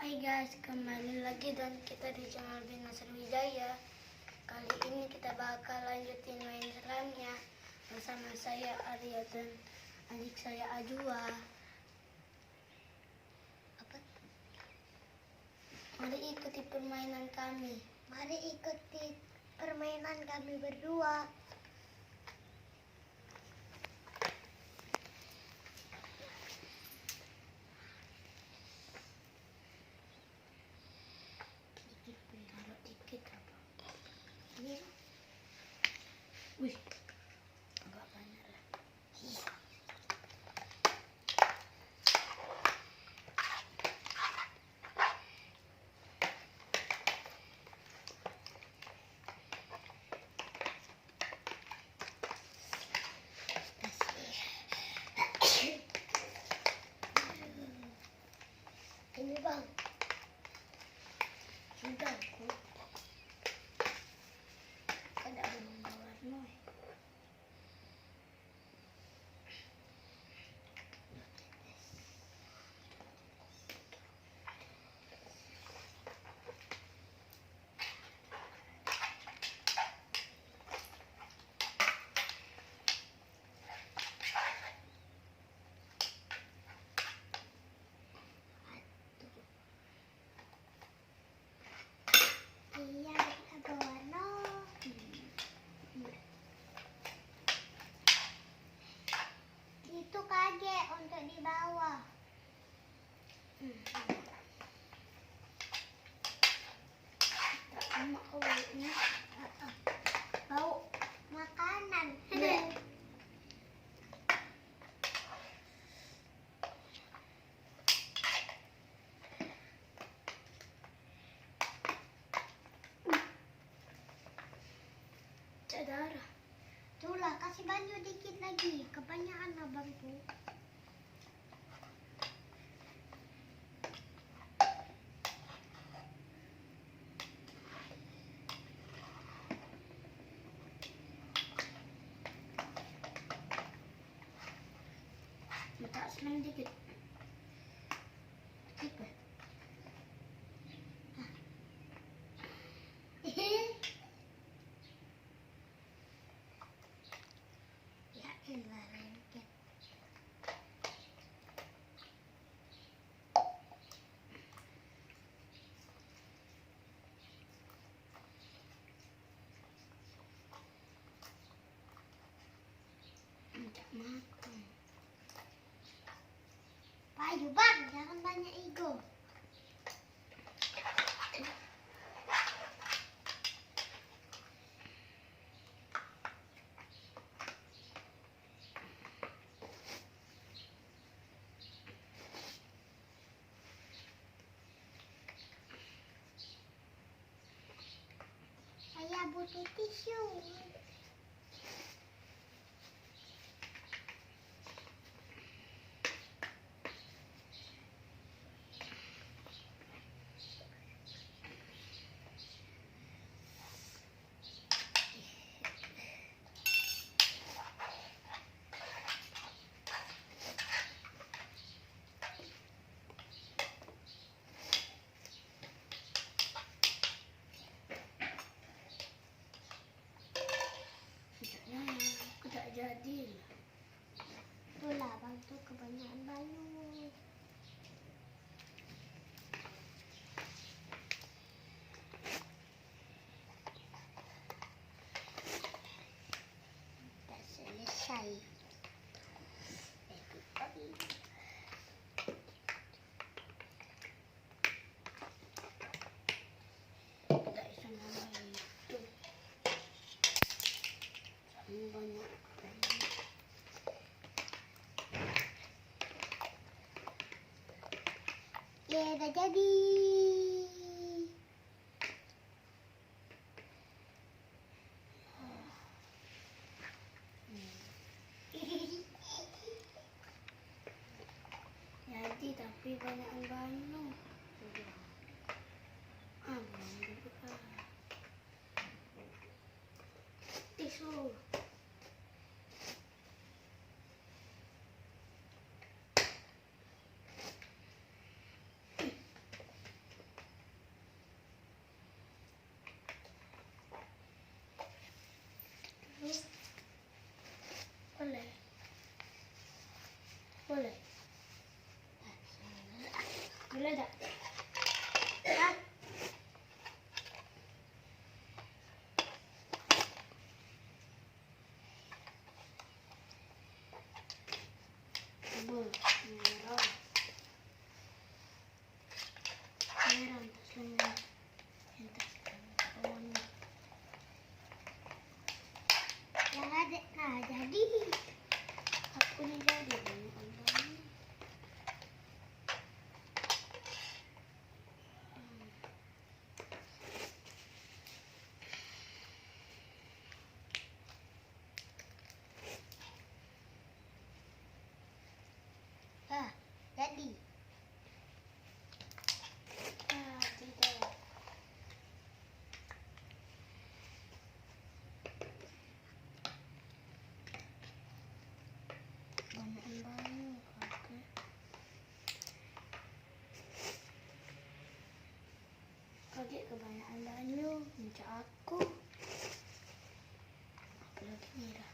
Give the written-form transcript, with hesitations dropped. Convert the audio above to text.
Hai guys, kembali lagi dan kita di channel Bina Sriwijaya. Kali ini kita bakal lanjutin main selamnya bersama saya Arya dan adik saya Ajwa. Mari ikuti permainan kami. Mari ikuti permainan kami berdua. Taruh dikit apa? Ini Wih, agak banyak lah. ini bang. Sudah aku. Ada warna. Iya, ada warna. Itu kaget untuk di bawah. Tak sama kau baunya. Bau makanan. Darah. Itulah, kasih banyu dikit lagi. Kebanyakan abang tuh. Minta selang dikit. Dikit. Ya elah, lengket. Minta makan. Payu bang, jangan banyak ego. Saya butuh tisu. Tidak jadi. Itulah bang tuh kebanyakan banyu. Sudah selesai. Tidak bisa nama itu. Sama banyak. Ya udah jadi. Jadi tapi banyak banyu. Belum dibuka. Tisu. Geledak. Hah? Tebel. Merah. Merah terus lengan. Entas bawahnya. Yang ada, nah jadi. Aku nih jadi banyak abangnya. Ah, jadi. Tidak. Banyak banyak. Oke. Kaget kebanyakan banyu. Minta aku. Apalagi merah.